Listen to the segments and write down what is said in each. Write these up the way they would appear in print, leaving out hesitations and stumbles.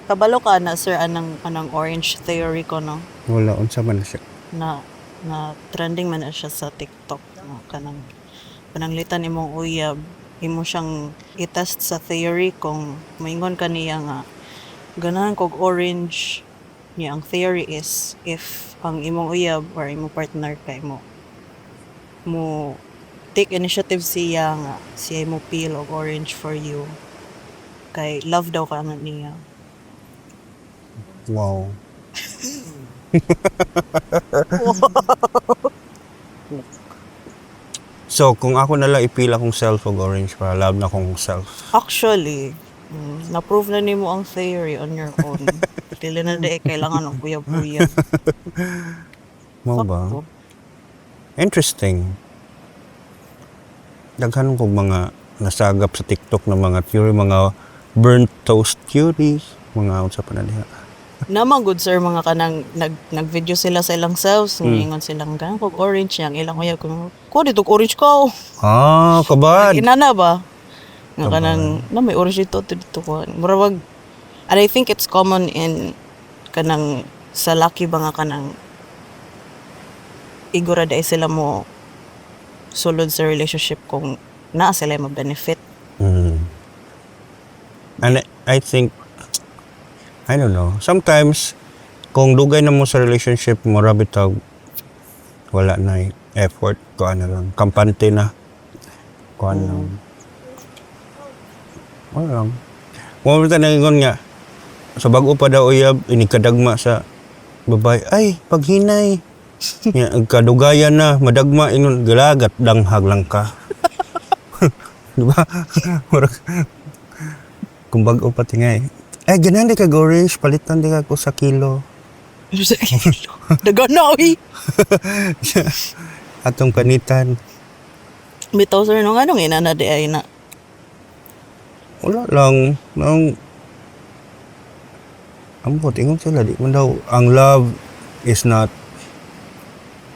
Kabalo ka na sir anang orange theory ko no Wala, unsa man na siya. na trending man na siya sa TikTok no kanang pananglitan imong uyab imo siyang i-test sa theory kung moingon ka niya nga ganahan kog orange niya ang theory is if ang imong uyab or imong partner kay mo take initiative siya nga siya mo peel og orange for you kay love daw ka na niya. Wow. So, kung ako nalang ipila kong self og orange para love na kong self. Actually, na-prove na nimo ang theory on your own. Dili na di kailangan ng uyab-uyab. Mo ba? Sakto. Interesting. Daghan kong mga nasagap sa TikTok ng mga theory, mga burnt toast theories, mga unsa pa na diha. Naman good sir mga kanang nag-video sila sa ilang selves, ingon silang ganang kog orange yang ilang uyab ko dito orange ko. Ah, kabad. Inana ba? Nga Kabad. kanang na may orange dito ko. Murag and I think it's common in kanang sa laki ba nga kanang igura dai sila mo sulod sa relationship kung naa sila mo benefit. And I think, I don't know, sometimes, kung dugay na mo sa relationship mo, rabitag, wala na effort, kuha na lang, kampante na, kuha na lang. Wala lang. Kung mo nangingon nga, sa bago pa daw uyab, inikadagma sa babae, ay, paghinay. Kadugayan na, madagma, ingon, galagat, danghag lang ka. Diba? Kung bago pati nga eh, ganahan di ka orange, palitan di ka ko sa kilo. Sa kilo. Dagan na oy. Atong panitan. Bitaw sir nung anong inana di ay na. Wala lang. Nang ambot, ingon sila, di mo daw, ang love is not,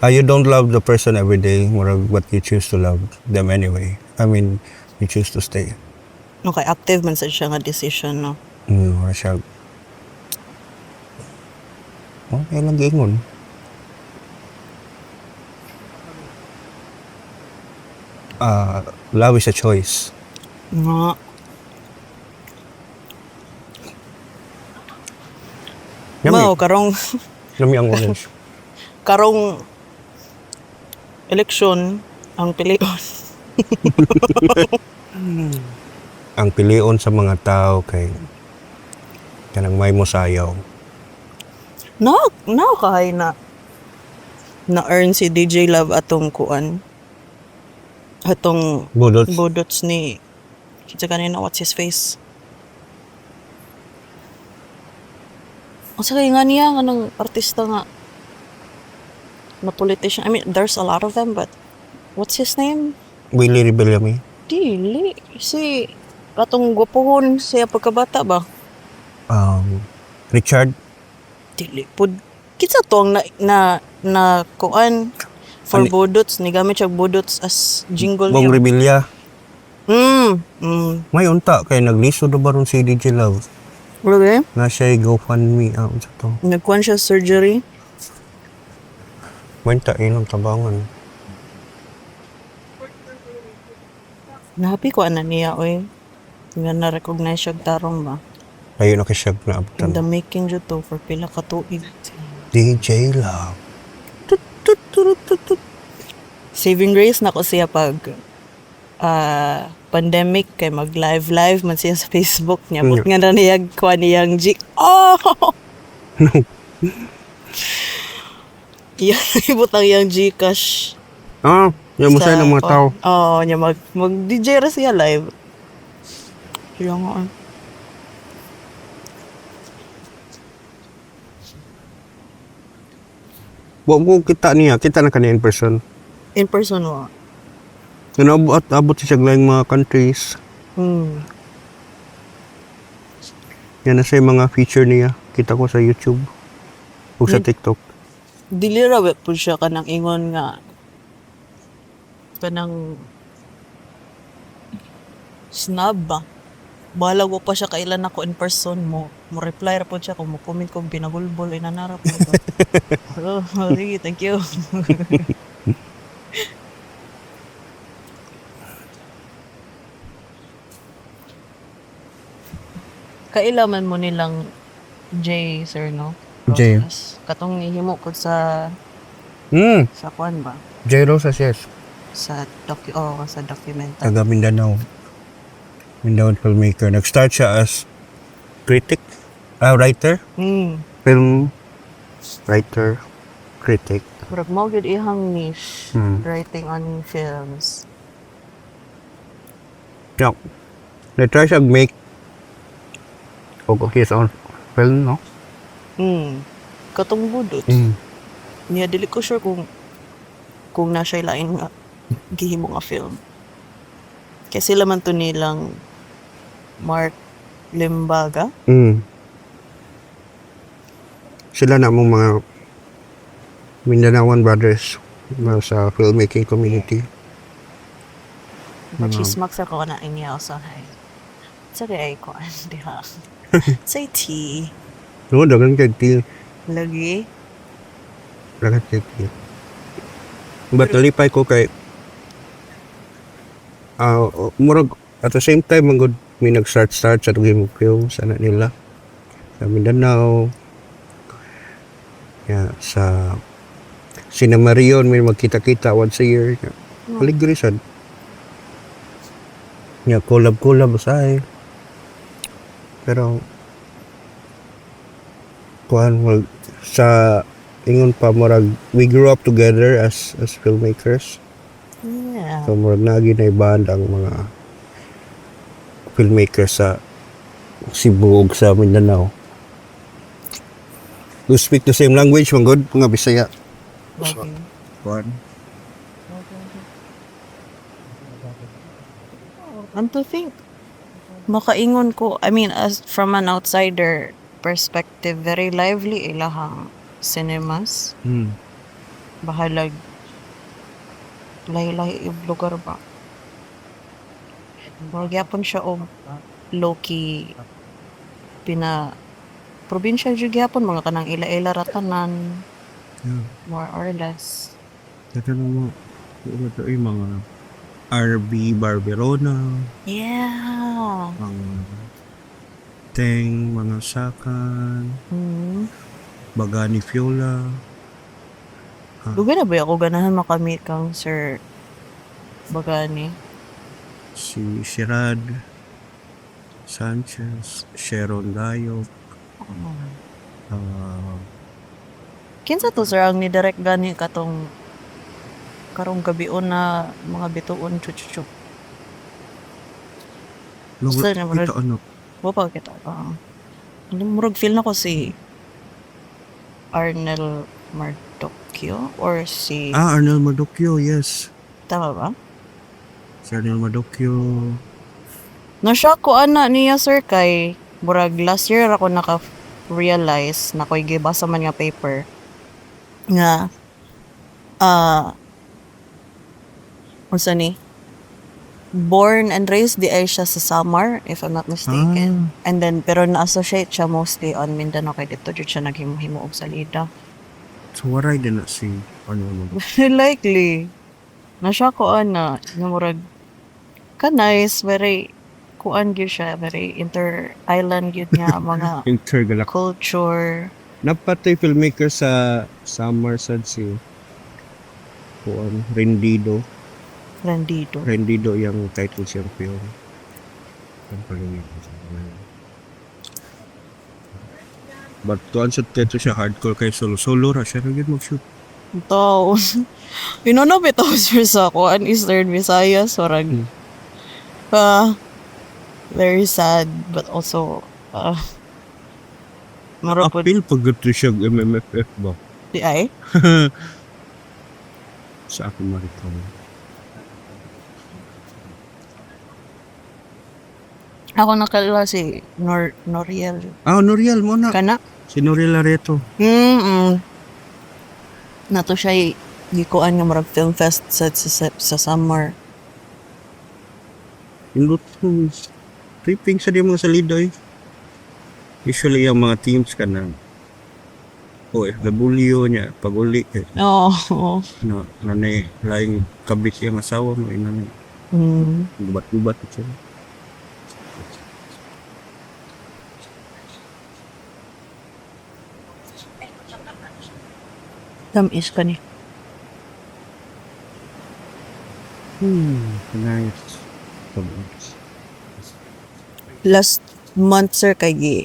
you don't love the person every day, but you choose to love them anyway. I mean, you choose to stay. Okay, active man sa siya nga decision no. Wala siya. Okay lang ingon. Love is a choice. Nga. Mao karong Lami ang orange. karong eleksyon ang pilion. Ang pilion sa mga tao kay kanang may mosayaw. Na kahay na earn si DJ Love atong kuan. Atong Budots. budots ni kita kanina what's his face. Ang sakay nga niya nga ng artista nga na politician. I mean, there's a lot of them, but what's his name? Willie Rebellamy. Dili. Si katong gwapohon siya pagkabata ba? Richard. Dili. Pud kitsa to ang na kuan for Ani- budots. Ni gamit siya budots as jingle Bong niya. Rebilla. Mm. May unta kay nagliso na baron si DJ Love. Really? Na siya GoFundMe sa to. Nagkuhan siya surgery. May tainong tabangan. Nahapi ko ana niya oy. Nga na-recognize siya og tarong ba? Layo na kay siya na In the abutan. making jud to for pila ka tuig. DJ Love. Saving grace na ko siya pag pandemic kay mag live man siya sa Facebook niya. But nga na niyag kuha niyang G. Oh! Yan, ibutang yung Gcash. Yung musay ng mga tao. Oo, niya mag-DJ ra siya live. Kaya nga. Huwag mo kita niya. Kita na kanya in person. In person wa. Abot siya sa mga countries. Yan na sa mga feature niya. Kita ko sa YouTube. O sa TikTok. Dili ra po siya kanang ingon nga kanang snub ba? bahala ko pa siya kailan ako in person mo reply ra po siya kung mo comment kung binagulbol inanarap po ito. Oh, sige, thank you. Kailaman mo nilang J, sir, no? J. Process. Katong ihimo ko sa kwan ba? J. Rosas, yes. Sa sa documentary. Taga Mindanao. Mindanao filmmaker. Nag-start siya as writer. Film writer, critic. Murag mo gid ihang niche, Mm. writing on films. Yeah. They-try siya make his own film, no? Katong budot. Niya dili ko sure kung na siya lain nga gihimo nga film. Kaya sila man to nilang Mark Limbaga. Sila na mong mga Mindanaoan brothers sa filmmaking community. Chismak sa ko na inyaw sa hay. Sa ay ko diha. Say tea. No, dagan kay ti. Lagi. Dagan kay ti. But nalipay ko kay murag at the same time magud may nag-start sa tugim film sa nila sa Mindanao. Yeah, sa Sinamarion may magkita-kita once a year. Paligrisan. Yeah, collab sa pero kuan sa ingon pa murag we grew up together as filmmakers. Yeah. So murag nagi na band ang mga filmmakers sa Cebu ug sa Mindanao. We speak the same language, mga good, mga Bisaya. Lagi. Kuan. And to think, makaingon ko, I mean, as from an outsider perspective, very lively ilahang cinemas. Bahalag laylay yung lugar ba. Magyapon siya o low-key probinsya jud gyapon mga kanang ila-ila ratanan, Yeah. more or less. Ito na mga RB Barberona, Yeah. mga Teng, mga Sakan, Bagani Fiola. Duga na ba ako ganahan makamit kang Sir Bagani? Si Sherad Sanchez, Sharon Dayo, Kinsa to sir ang ni direct gani katong karong gabion na mga bituon chuchuchu. Sir, kita ano, Wa pa kita. Murag feel na ko si Arnel Mardocchio or si Arnel Madocchio, yes. tama ba? Si Arnel Madocchio. Na-shock ko ana niya sir kay murag last year ako naka-realize na ko'y gibasa man nga paper nga unsa ni born and raised di ay siya sa Samar if I'm not mistaken. And then pero na-associate siya mostly on Mindanao kay dito jud siya naghimo og salida. So waray din na si Arnel Madocchio. Very likely. Na-shock ko ana nga murag nice, very kuan gyud siya, very inter-island gyud nga mga Intergalactic. culture. Napatay filmmaker sa Summer sad si Rendido. Rendido. Rendido yung title siyang film. Ang palingit ko sa mga. But kuan sa teto siya hardcore kay solo ra siya rin mag-shoot. Ito. Pinunop ito sir sa kuan Eastern Visayas. Warag very sad but also marapod Apil pag ito siya MMFF ba? di ay. Sa akin marikaw. Ako nakalala si Noriel. Noriel mo na. Kana? Si Noriel Lareto. Nato siya gikuan nga marag film fest sa summer. Indot ko tripping sa di mga salidoy. Usually yung mga teams ka na OFW niya pag uli Oo. no nanay laing kabit yung asawa mo ina gubat-gubat siya. Tamis ka ni. Nice. Last month sir kay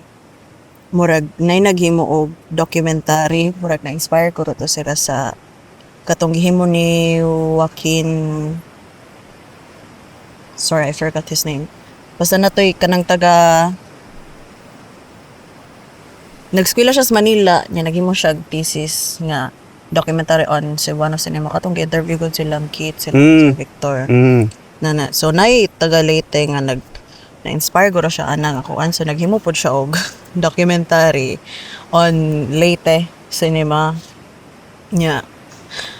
murag nay naghimo og documentary, murag na-inspire ko to sila sa katong gihimo ni Joaquin, sorry I forgot his name. Basta natoy kanang taga nag-eskwela siya sa Manila, niya naghimo siya og thesis nga documentary on Cebuano cinema. Katong gi-interview ko silang Kate, silang Victor. So nay taga Leyte nga na-inspire ko ra siya ana nga kuan, so naghimo pod siya og documentary on Leyte cinema.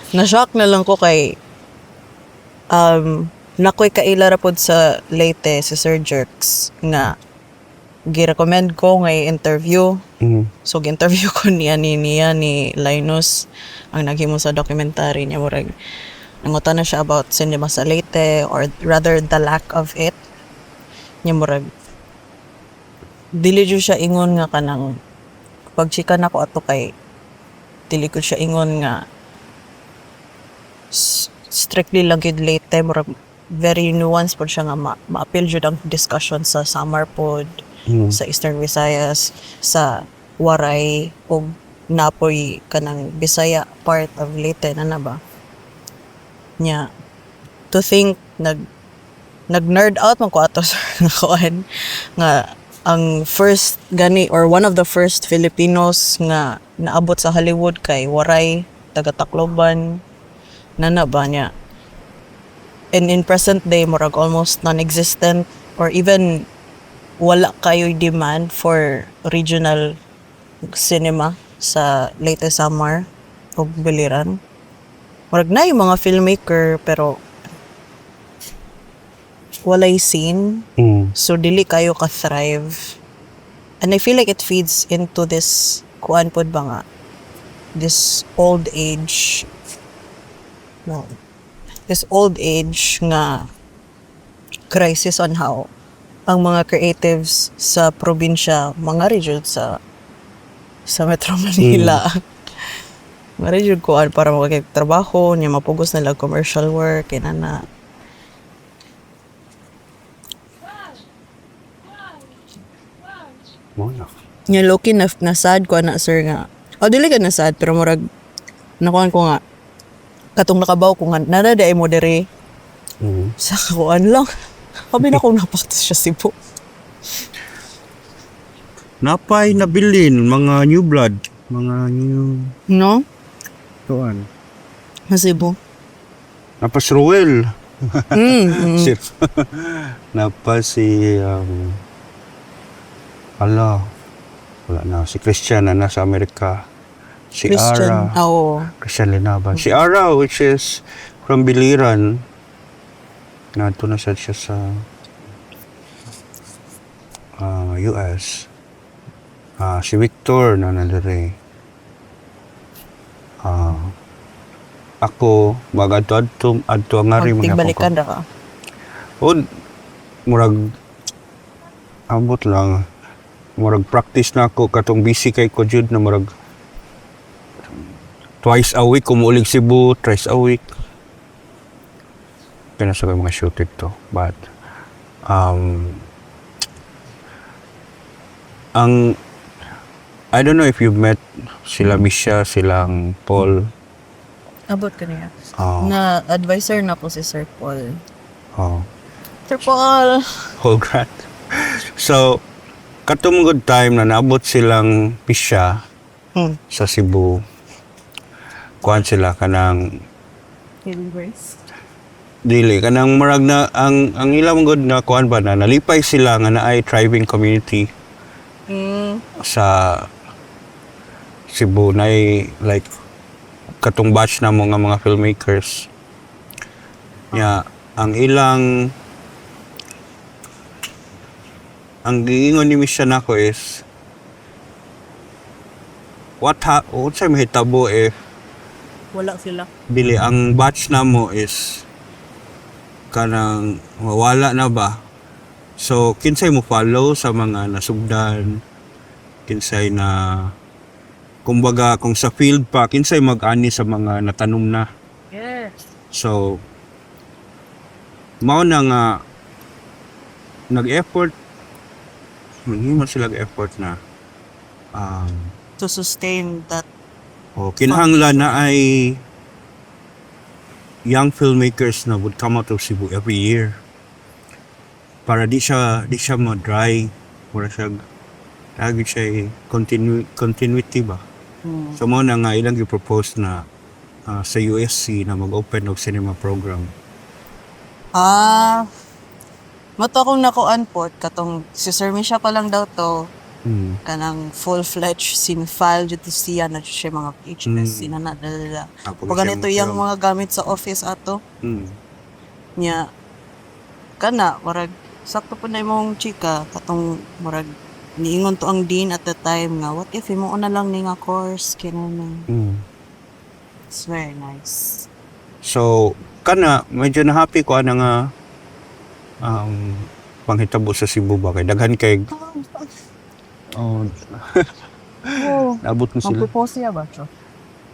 Na-shock na lang ko kay nakoy kaila ra pod sa Leyte si Sir Jerks nga gi-recommend ko nga interview. So gi-interview ko niya ni Linus ang naghimo sa documentary niya, murag nangutan na siya about cinema sa Leyte, or rather the lack of it. Niya murag dili jud siya ingon nga kanang pagchika nako ato kay dili ko siya ingon nga strictly lang gid Leyte, murag very nuanced pod siya nga ma-appeal jud ang discussion sa Samar pod, sa Eastern Visayas, sa Waray ug Napoy kanang Bisaya part of Leyte na ba nya. To think nag-nerd out man ko ato sa kuan nga ang first gani or one of the first Filipinos nga naabot sa Hollywood kay Waray, taga Tacloban na ba niya. And in present day murag almost non-existent, or even wala kayo'y demand for regional cinema sa Leyte, Samar o Biliran. Murag na yung mga filmmaker pero walay scene. So dili kayo ka-thrive. And I feel like it feeds into this kuan pod ba nga, this old age nga crisis on how ang mga creatives sa probinsya, mga region sa Metro Manila. Mga region kuan para makapagtrabaho, niya mapugos nila commercial work, inana. Nya loki na sad ko na sir nga. Dili ka na sad pero murag nakuan ko nga katong nakabaw ko nga nada ay mo dere. Sa kuan lang. Kami na kung napakita siya Cebu. Napay nabilin mga new blood, mga new No? tuan. Sa Cebu. Napas Ruel. Napa si wala na si Christian na nasa Amerika. Si Christian. Ara. Oo. Christian Linaban. Si Ara, which is from Biliran. Nato na siya sa US. Si Victor na nadere. Ako adto ang ngari mga Tigbalikan ra ka. Murag ambot lang. Murag practice na ako katong busy kay ko jud na murag twice a week kumuulig Cebu, thrice a week. Kaya sa mga shooting to. But I don't know if you've met sila Misha, silang Paul. Abot ka niya. Na advisor na po si Sir Paul. Oh. Sir Paul! Holgrant. So, katong good time na naabot silang Misha sa Cebu. Kuhan sila kanang Healing Grace? dili kanang murag na ang ilang good na kuan ba na nalipay sila nga naay thriving community sa Cebu na like katong batch na mo nga mga filmmakers ang ilang ang giingon ni mission ako is what sa mahitabo if Wala sila. dili ang batch na mo is kanang mawala na ba, so kinsay mo follow sa mga nasugdan, kinsay na kumbaga kung sa field pa kinsay mag-ani sa mga natanom na. Yes. So mao na nga nag-effort, manghimo sila effort na To sustain that. kinahanglan na ay young filmmakers na would come out of Cebu every year para di siya ma-dry, para siya lagi siya continuity ba. So mo na nga ilang i-propose na sa USC na mag-open og cinema program. Mato akong nakuan po, katong si Sir Misha pa lang daw to, Mm. kanang full-fledged sinfile dito siya na siya mga PHS, sinanadala. Ako Pag ganito siya yung mga gamit sa office ato, Mm. niya, kana, marag, sakto po na imong chika, katong, marag, niingon to ang dean at the time nga, what if imo na lang ni nga course, kinana. Mm. It's very nice. So kana medyo na happy ko ana nga panghitabo sa Cebu ba kay daghan kay Oh, naabot mo sila. mag-propose siya ba, Cho?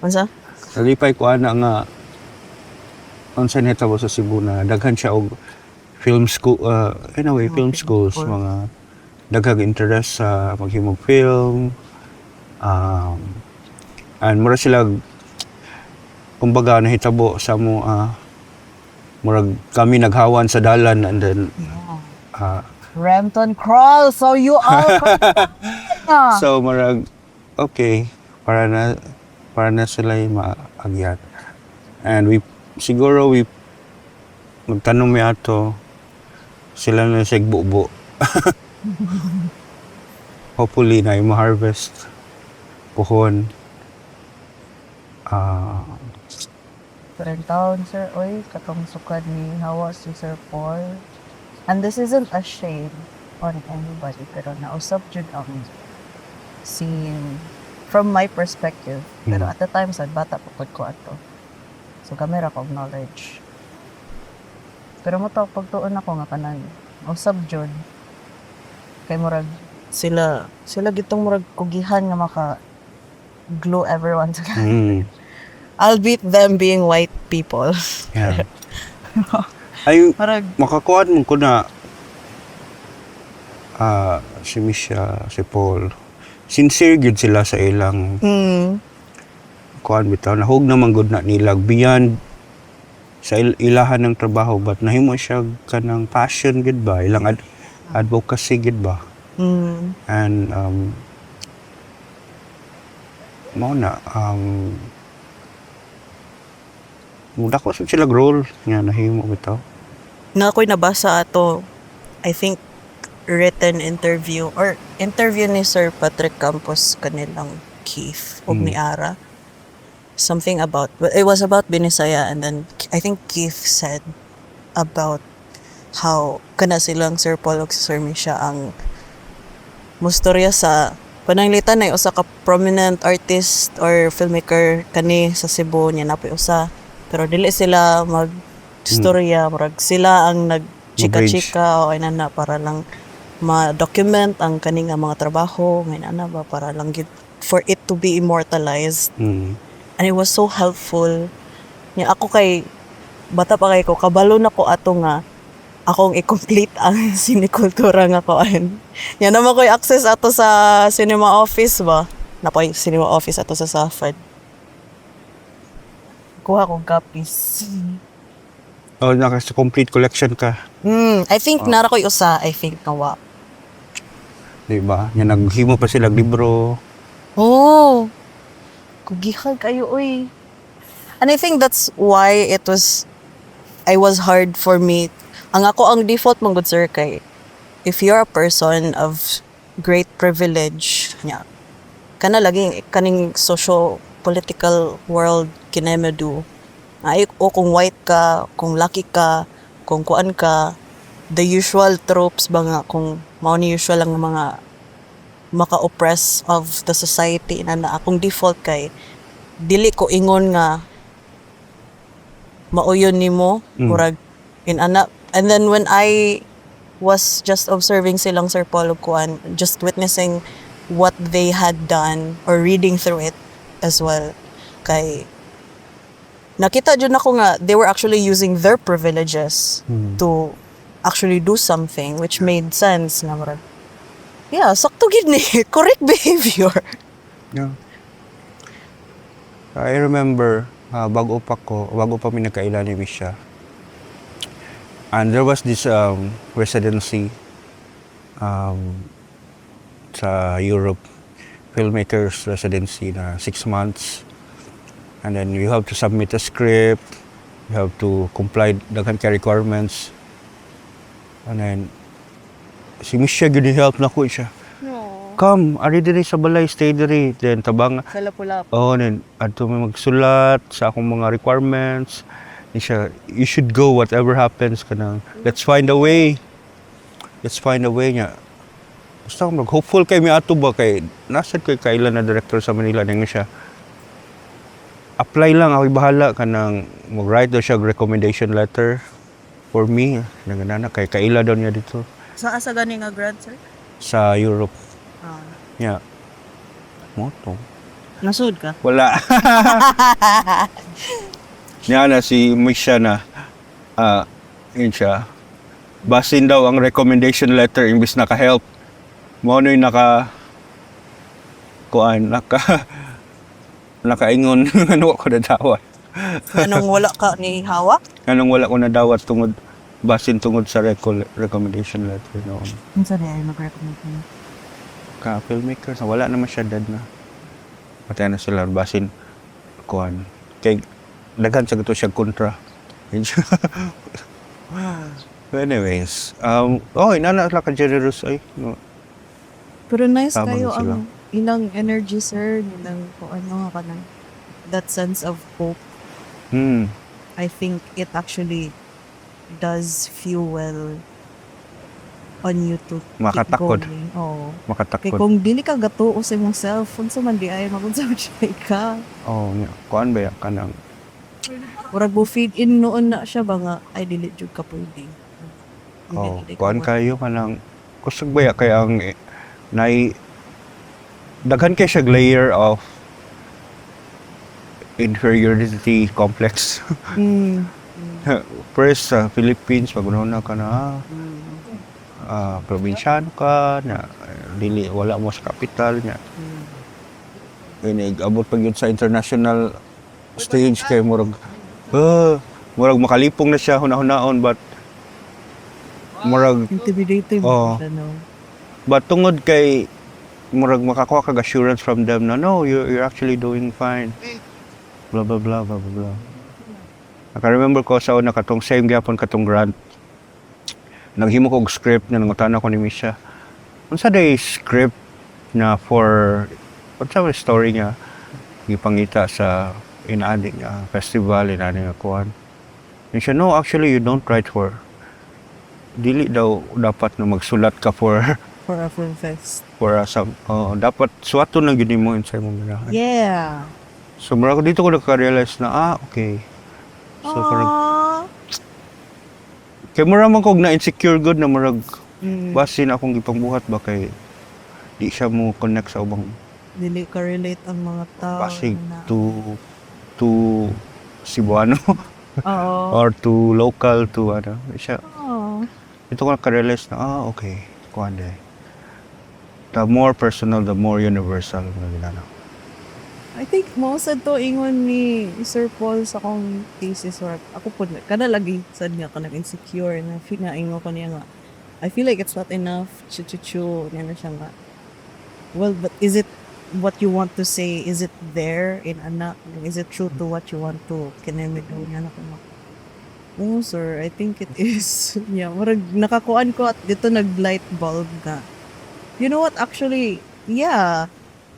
Masa? Nalipay ko ana nga unsa nahitabo sa Cebu na daghan siya og film school film schools, mga daghang interest sa maghimong film, and mura sila kumbaga nahitabo sa mo murag kami naghawan sa dalan and then Rampton Crawl, so you are so murag okay para na sila maagyat, and siguro magtanong mi ato sila na sa bubo. Hopefully na yung harvest puhon. Current town, sir. Oy, katong sukad ni Hawa si Sir Paul. And this isn't a shame on anybody, pero nausap jud ang scene from my perspective. Pero at the time, sad, bata pa pod ko ato. So, kamera ko knowledge. Pero mo to, pagtuon ako nga kanan, usab jud. Kay murag, sila gitong murag kugihan nga maka glue everyone together. Mm. Albeit them being white people. Yeah. Ay, Marag, makakuha mo ko na si Misha, si Paul, sincere gud sila sa ilang kuan bitaw, nahug naman gud na nilag beyond sa ilahan ng trabaho, but nahimo siya kanang passion gud ba, ilang advocacy gud ba. And mao na muda ko sila role nga nahimo bitaw. na ako'y nabasa ato, I think, written interview or interview ni Sir Patrick Campos kanilang Keith o ni Ara. Something about, it was about Binisaya, and then I think Keith said about how kana silang Sir Paul o si Sir Misha ang mustorya sa pananglitan ay usa ka prominent artist or filmmaker kani sa Cebu niya napoy usa, pero dili sila mag storya, murag sila ang nag-chika-chika o inana para lang ma-document ang kaning mga trabaho, may inana ba para lang for it to be immortalized. And it was so helpful. Niya ako kay bata pa kay ko, kabalo na ko ato nga akong i-complete ang sinikultura nga koan. Yan naman ko'y access ato sa cinema office ba? Napoy cinema office ato sa Safed. Kuha kong copies. Oh, naka complete collection ka. I think nara ko'y usa, I think nawa. Di ba? Yan naghimo pa sila libro. Oh, kugihan kayo, uy. And I think that's why it was hard for me. Ang default mong good sir kay, if you're a person of great privilege, yeah, kana laging kaning socio-political world kinemedu. Ay, o kung white ka, kung lucky ka, kung kuan ka, the usual tropes ba nga kung mao ni usual ang mga maka-oppress of the society na akong default kay dili ko ingon nga mauyon nimo murag in ana, and then when I was just observing silang Sir Paulo kuan, just witnessing what they had done or reading through it as well, kay nakita jud nako nga they were actually using their privileges to actually do something which made sense na murag yeah, sakto gid ni correct behavior. Yeah. I remember, bago pa mi nagkaila ni Misha. And there was this residency sa Europe, filmmakers residency na 6 months. And then you have to submit a script, you have to comply daghan ka requirements. And then si Misha gid help na ko siya. Come, ari diri sa balay, stay diri. Then tabang Sa lapulap. then adto may magsulat sa akong mga requirements. Then siya, you should go whatever happens kanang. Let's find a way. Let's find a way niya. Basta mag-hopeful kay mi ato ba kay nasad kay kailan na director sa Manila ning siya. Apply lang, ako'y bahala kanang mag-write daw siya recommendation letter for me. Nanganana kay kaila daw niya dito Sa asa gani nga grad, sir? sa Europe. Ah. Yeah. Moto. Nasud ka? Wala. Niya na si Misha na yun siya. Basin daw ang recommendation letter imbis naka-help. Mo ano yung nakaingon ano ko na dawat. Anong wala ka ni hawak? Anong wala ko na dawat tungod basin tungod sa recommendation letter noon. Unsa di ay mag-recommend mo? Ka filmmakers wala naman siya dead na. Patay na sila basin kuan. Kay daghan sa gato siya kontra. But anyways, inana lang ka generous ay no. Pero nice Tama kayo na sila. ang ilang energy, sir, nilang kung ano nga ka ng that sense of hope. I think it actually does fuel on you to Makatakod. keep going. Oo. Kay Makatakot. kung dili ka gatuo sa imong self, unsa man di ay magunsa siya ka. Oh, kuan ba ya kanang Murag mo feed in noon na siya ba nga ay dili jud ka pwede. Dili ka kuan mo- kayo kanang kusog ba ya kay ang nay daghan kay siya layer of inferiority complex. Mm. First sa Philippines pag-una ka na probinsyano ka na dili wala mo sa kapital niya. Abot pag yun sa international stage kay murag makalipong na siya hunahon but murag Intimidating Oo. ano. but tungod kay murag makakuha kag assurance from them na no you're actually doing fine blah blah blah blah blah blah. Naka-remember ko sa una katong same gyapon katong grant naghimo ko og script na nangutana ko ni Misha unsa day script na for unsa may story niya gipangita sa inaani nga festival inaani nga kuan. And siya, no, actually you don't write for dili daw dapat na magsulat ka for For a film fest. some dapat suwato na gid mo insay mo ganahan. Yeah. So mura ko dito ko naka-realize na okay. So parang kay mura man kog na insecure good na murag basin akong gipangbuhat ba kay di siya mo connect sa ubang Dili ka relate ang mga tao. basig na- to Cebuano Oo. or to local to siya Oo. ito ko naka-realize na okay kuan day. The more personal, the more universal nga ginana. I think most of to ingon ni Sir Paul sa akong thesis work. Ako po, kada lagi sad nga ka insecure na feel nga ingon ko niya nga. I feel like it's not enough. Chu. Niya na siya nga. Well, but is it what you want to say? Is it there in anak? Is it true to what you want to kinimig niya na ko? Oh, sir, I think it is. Yeah, murag nakakuan ko at dito nag-light bulb nga. You know what? Actually, yeah,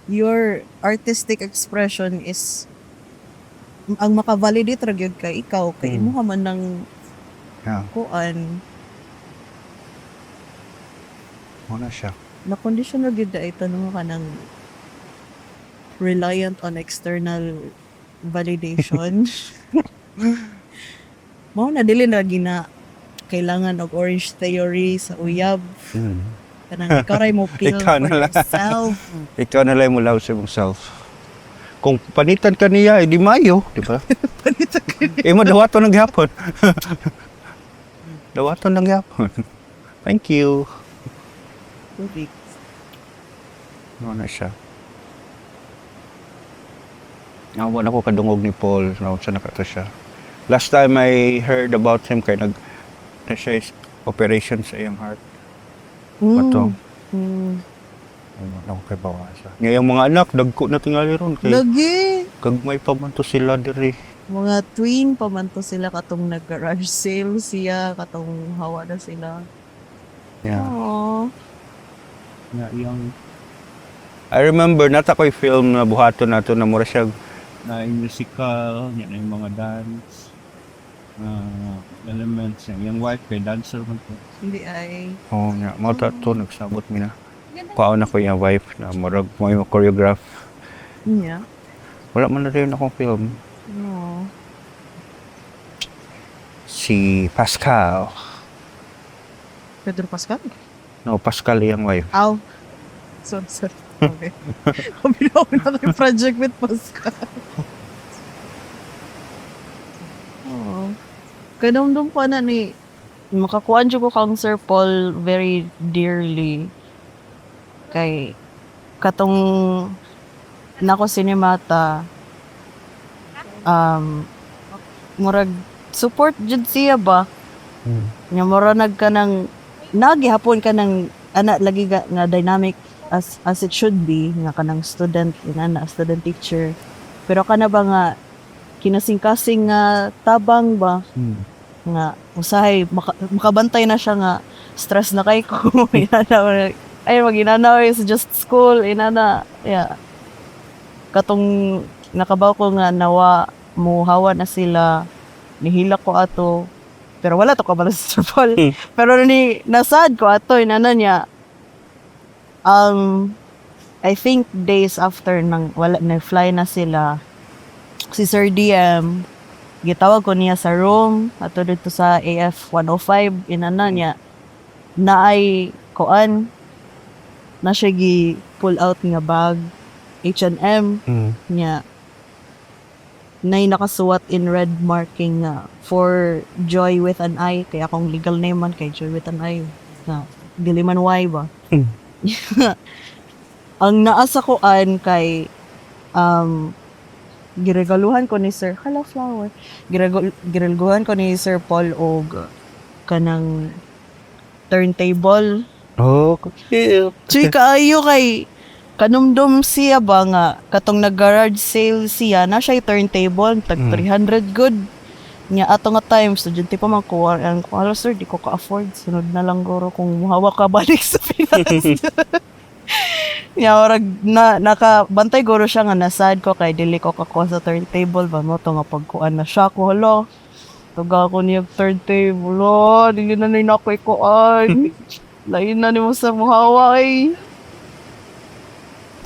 your artistic expression is ang makavalidate ra gyud kay ikaw kay imo man ng Yeah. kuan Ano siya? Na condition na gid ay tanong ka ng reliant on external validation. Mao na dili na gina kailangan og orange theory sa uyab. Kanang ikaw ray mo feel Ikaw for na lang. yourself. Ikaw na lang mo love sa imong self. Kung panitan ka niya, di mayo, di ba? Mo dawaton ng gihapon. Dawaton ng gihapon. Thank you. Correct. Ano na siya? Nawa na ko kadungog ni Paul. Nawa siya nakato siya. Last time I heard about him, kay na siya is operation sa iyang heart. Pato. Ano ko kay bawasa. Ngayong mga anak, dagko na tingali ron. Kay Lagi. kagmay pa man to sila diri. Mga twin pa man to sila katong nag-garage sale siya, katong hawa na sila. Yeah. Aww. Yung I remember nata ko'y film na buhaton nato na mura siya na musical, yan yung mga dance elements. Yung wife kay dancer man to. Hindi ay. Oo nga, mo to nagsabot mi na. Kuha na ko yung wife na murag mo yung choreograph. Yeah. Wala man na rin akong film. No. Si Pascal. Pedro Pascal? No, Pascal yung wife. Aw. Sorry. Okay. Kabinaw na kayo project with Pascal. Oo. Kanamdum pa na ni makakuan jud ko kang Sir Paul very dearly. Kay katong nako sinemata murag support jud siya ba? Nya mura nagkanang nagihapon ka ng ana lagi nga dynamic as it should be nga kanang student ina student teacher, pero kana ba nga kinasing-kasing nga tabang ba nga usahay makabantay na siya nga stress na kay ko inana ay maginanaw is just school inana yeah katong nakabaw ko nga nawa muhawa na sila nihila ko ato pero wala to kabalo sa Sir Paul. Pero ni nasad ko ato inana niya I think days after nang wala na fly na sila si Sir DM gitawag ko niya sa room ato dito sa AF 105 inana niya na ay koan na siya gi pull out nga bag H&M niya nay nakasuwat in red marking nga for Joy with an I kaya akong legal name man kay Joy with an I na dili man Y ba. Ang naasa ko an kay giregaluhan ko ni Sir Hello Flower giregaluhan ko ni Sir Paul og kanang turntable. Oh, cute. Chuy kaayo kay kanumdum siya ba nga katong nag-garage sale siya na siya turntable tag 300 good nya ato nga time estudyante pa man ko ang hello sir di ko ka-afford sunod na lang guro kung muhawa ka balik sa Pinas. Nya orag na nakabantay guro siya nga nasad ko kay dili ko kakuha sa turntable ba mo to nga pagkuan na siya ko hello tuga ko niya turntable lo dili na nay nakoy kuan lain na nimo sa muhawa ay.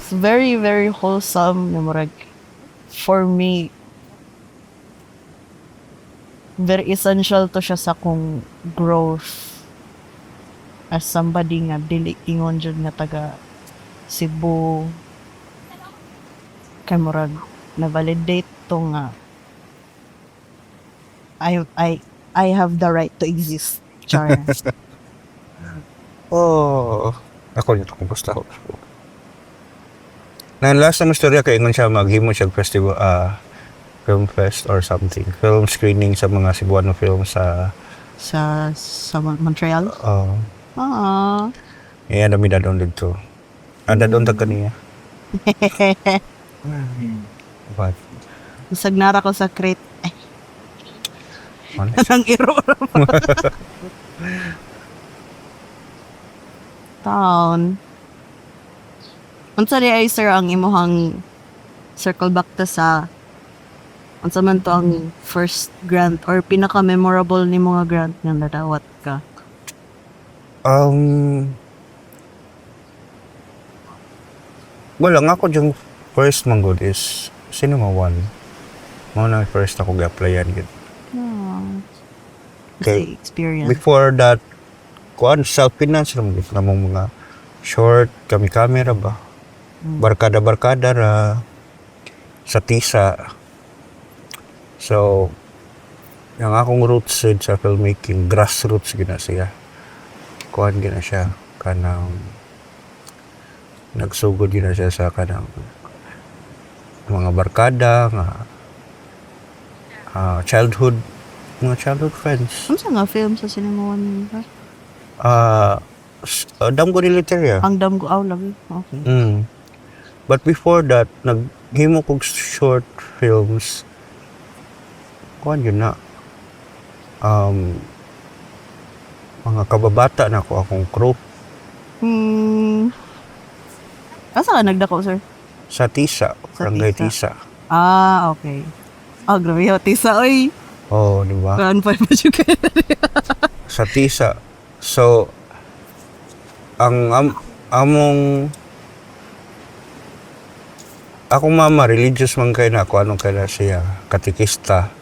It's very, very wholesome na murag for me. Very essential to siya sa kong growth as somebody nga dili ingon jud nga taga Cebu. Kay murag na validate to nga I have the right to exist. Char. Oh, ako nito kung gusto ko. Na last na istorya kay ingon siya maghimo siya festival film fest or something. Film screening sa mga Cebuano film sa Montreal. Iya dami dadon dito. Dadon tag kaniya. What? Sagnara ko sa crate. Ano? Nang iro. Town. Unsa di ay sir ang imuhang circle back to sa unsa man to ang first grant or pinaka memorable ni mga grant nga nadawat ka? Wala nga ako yung first manggod is Cinema One. Mao na first ako gi-applyan gid. Oh. Okay. Kasi experience. Before that, kuan self-finance lang gid namong mga short kami camera ba. Barkada-barkada ra sa tisa. So, yung akong roots sa filmmaking, grassroots gina siya. Kuan gina siya kanang nagsugod gina siya sa kanang mga barkada nga mga childhood friends. Ano sa nga film sa Cinema One? Ba? Damgo ni Literia. Ang damgo lagi. Okay. But before that, naghimo kog short films. Kuan yun na. Mga kababata na ako akong crew Asa ka nagdako, sir? sa Tisa, Barangay Tisa. Tisa. Okay. Grabe yung tisa, oy. Oh, di ba? Kaan pa yung masyukan. Sa Tisa. So, among akong mama, religious man kay na ako, anong kaya siya, katikista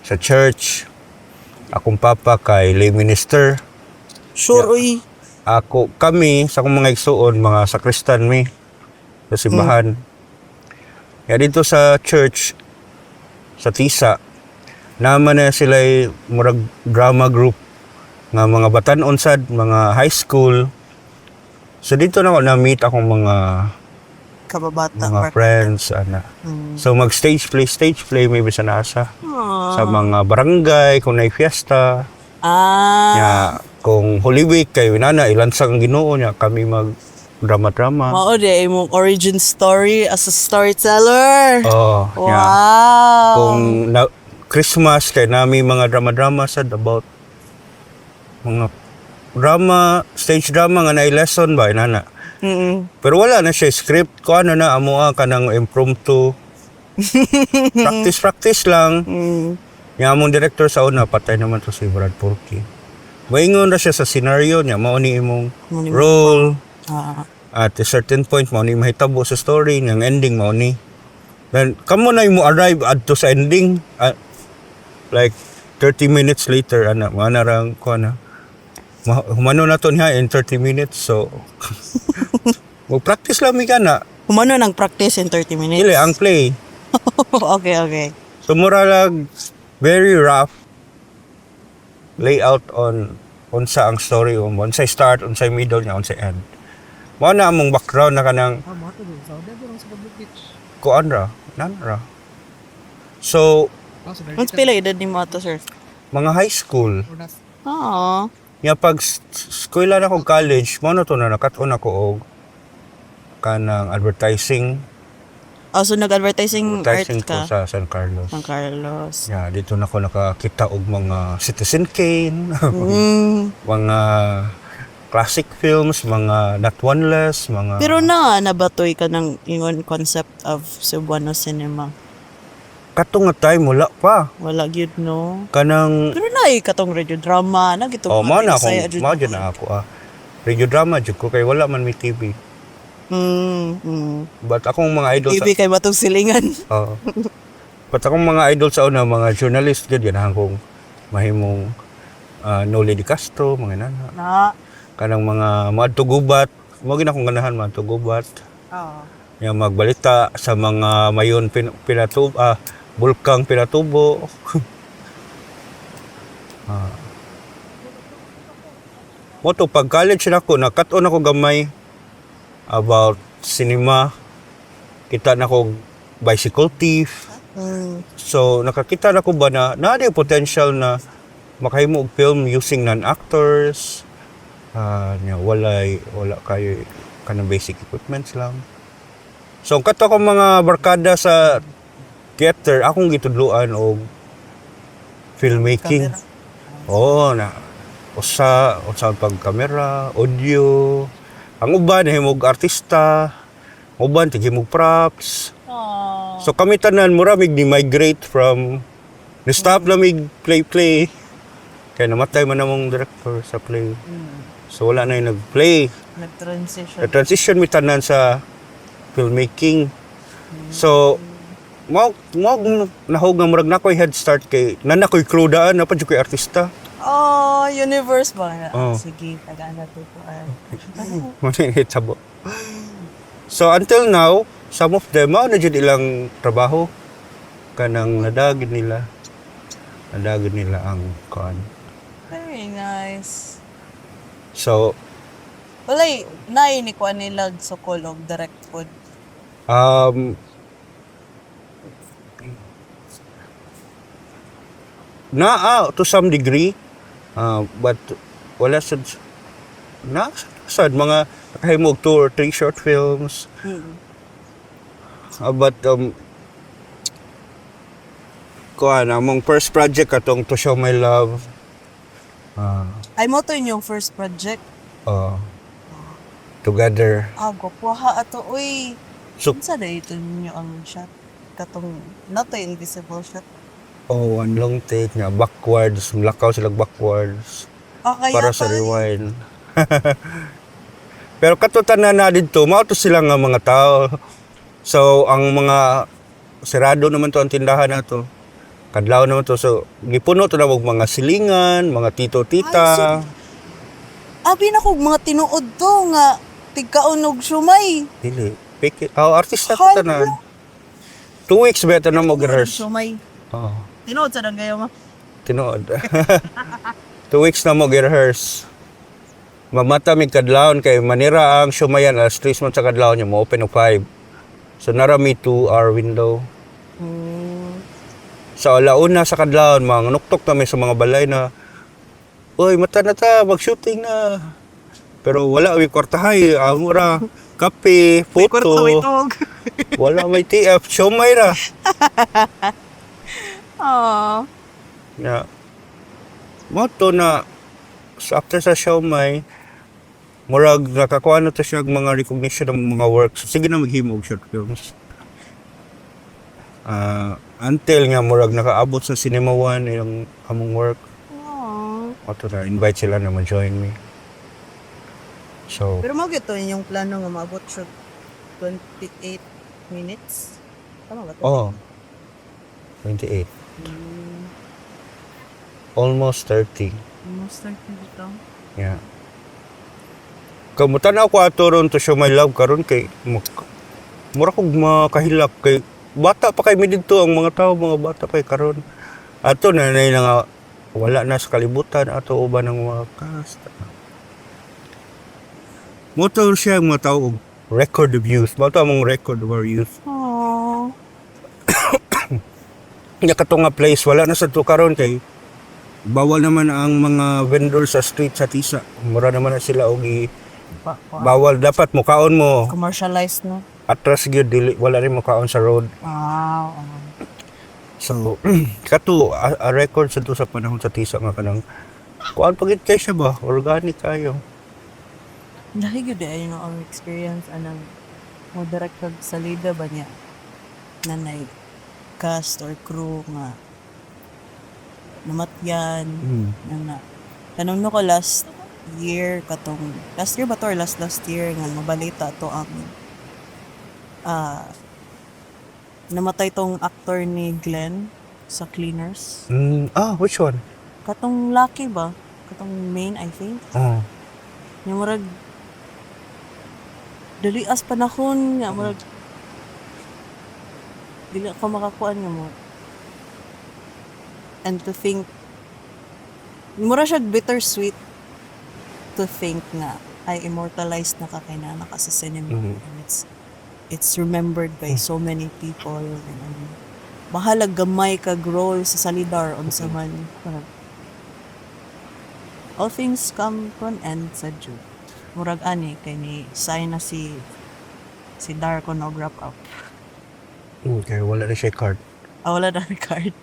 sa church. Akong papa kay lay minister. Sure, Yeah. oy. Kami, sa akong mga igsuon, mga sakristan mi, sa simbahan. Kaya dito sa church, sa Tisa, naman na sila murag drama group nga mga batanon sad, mga high school. So dito na ako na-meet akong mga Kababata. friends, ana. So mag stage play may bisa nasa sa mga barangay kung may fiesta. Ya, kung Holy Week kayo nana ilansang ang Ginoo niya kami mag drama-drama. Mao de imong origin story as a storyteller. Oh, Wow. ya. Kung Christmas kay nami mga drama-drama sad about mga drama, stage drama nga na lesson ba inana. Pero wala na siya script ko ano na amoa ka ng impromptu. Practice lang. Yung among director sa una patay naman to si Brad Porky. Maingon na siya sa scenario niya mao ni imong role. At a certain point mao ni mahitabo sa story ng ending mao ni. Then kamo na mo arrive adto sa ending like 30 minutes later ana manarang ko na humano na to niya in 30 minutes so mag-practice lang mi kana. Humano nang practice in 30 minutes? Dili ang play. Okay. So mura lang very rough layout on unsa ang story unsa start unsa middle niya unsa end. Mao na among background na kanang kuan ra nanra. So Mas pila edad ni mo ato, sir? mga high school Oo. nya pag eskwela na ko college mo na to na nakat-on ako og kanang advertising So nag-advertising art ko ka? sa San Carlos. San Carlos. Yeah, dito na ko nakakita og mga Citizen Kane, mga classic films, mga Not One Less, mga Pero nabatoy ka ng ingon concept of Cebuano cinema. katong nga time wala pa. Wala gyud no. Kanang Pero katong radio drama na gito. mao na ako radio drama jud ko kay wala man mi TV. But akong mga idol TV kay matong silingan. But akong mga idol sa una, mga journalist gud ganahan kong mahimong Noli de Castro, mga nana. Kanang mga tugubat, mo gina akong ganahan mga tugubat. Yung magbalita sa mga mayon bulkang Pinatubo. Moto pag college na ako, nakat-on ako gamay about cinema. Kita na ko bicycle thief. So nakakita na ko ba na yung potential na makahimo og film using non-actors. Wala kayo kanang basic equipments lang. So kato ko mga barkada sa theater, akong gitudluan og filmmaking. Usa pag camera, audio. Ang uban himog artista, uban tigimog props. So kami tanan mura ni migrate from stop lamig play. Kaya namatay man namong director sa play. So wala na yung nag-play. Nag-transition. Na-transition mi tanan sa filmmaking. So mo nahog nga murag na ko'y head start kay nana ko'y crew daan na pa jud ko'y artista. Oh, universe ba? Oh. Sige, tagaan na to po. Manihitabo. So until now, some of them mao na jud ilang trabaho kanang nadagid nila ang kuan. Very nice. So Walay, naay ni kuan nila sukol og direct food. To some degree, but wala sad mga nakahimog 2 or 3 short films. But kuan among first project katong To Show My Love. Ay mo to yung first project. Together. Gwapuha ato uy. So, Unsa na ito ninyo ang shot? Katong not the invisible shot. one long take nga backwards, lakaw sila backwards Kaya para sa pala rewind. Pero katutan na dito, mao to sila nga mga tao. So ang mga sirado naman to ang tindahan nato. Kadlaw naman to, so gipuno to na og mga silingan, mga tito-tita. Abi na kog mga tinuod to nga tigkaon og sumay. Dili. Artista to tanan. 2 weeks better na mo rehearse. Sumay. Oh, Tinuod sa gayo mo. tinuod. 2 weeks na mo rehearse. Mamata mig kadlawon kay manira ang sumayan alas 3 man sa kadlawon niya mo open og 5. So narami 2-hour window. Sa alauna sa kadlawon mga nuktok kami sa mga balay na oy mata na ta mag-shooting na. Pero wala may kwartahay, amura, kape, photo. Wala may TF, siomay ra. Aww. Yeah. Moto na after sa siomay, murag nakakuha na to siya mga recognition ng mga works. Sige na maghimo og short films. Until nga murag nakaabot sa Cinema One yung among work. Moto na invite sila na ma-join me. So, Pero mo gito yung plano nga maabot siya 28 minutes. Tama ba to? 28. Almost 30. Almost 30 dito. Yeah. Kamutan ako ato ron To Show My Love karon kay mura kog makahilak kay bata pa kay mi didto ang mga tao, mga bata pa karon. Ato na nga wala na sa kalibutan ato uban ng mga cast. Motor siya ang mga tao og record of youth. Moto among record of our youth. Aww. Nya katong nga place wala na sa to karon kay bawal naman ang mga vendor sa street sa Tisa. Mura naman na sila og bawal dapat mukaon mo Commercialized no? atras gyud dili wala rin mukaon sa road. Wow. So kato a record sa to sa panahon sa Tisa nga kanang kuan pagit kay siya ba organic kayo. Dahil yun ay ang experience anang mo direct kag salida ba niya nanay cast or crew nga namatyan na kanong no ko last year ba to or last year nga nabalita to ang namatay tong actor ni Glenn sa Cleaners. Which one? Katong Lucky ba? Katong main, I think. Yung murag dali as panahon nga murag dili ako makakuan nga mo. And to think mura siya bittersweet to think na ay immortalized na ka kay nana ka sa cinema. And it's remembered by so many people. And bahalag gamay kag role sa salidar unsa man. All things come to an end sa June. Murag ani kay ni sign na si Darko no wrap up. Okay, wala na siya card. Wala na ni card.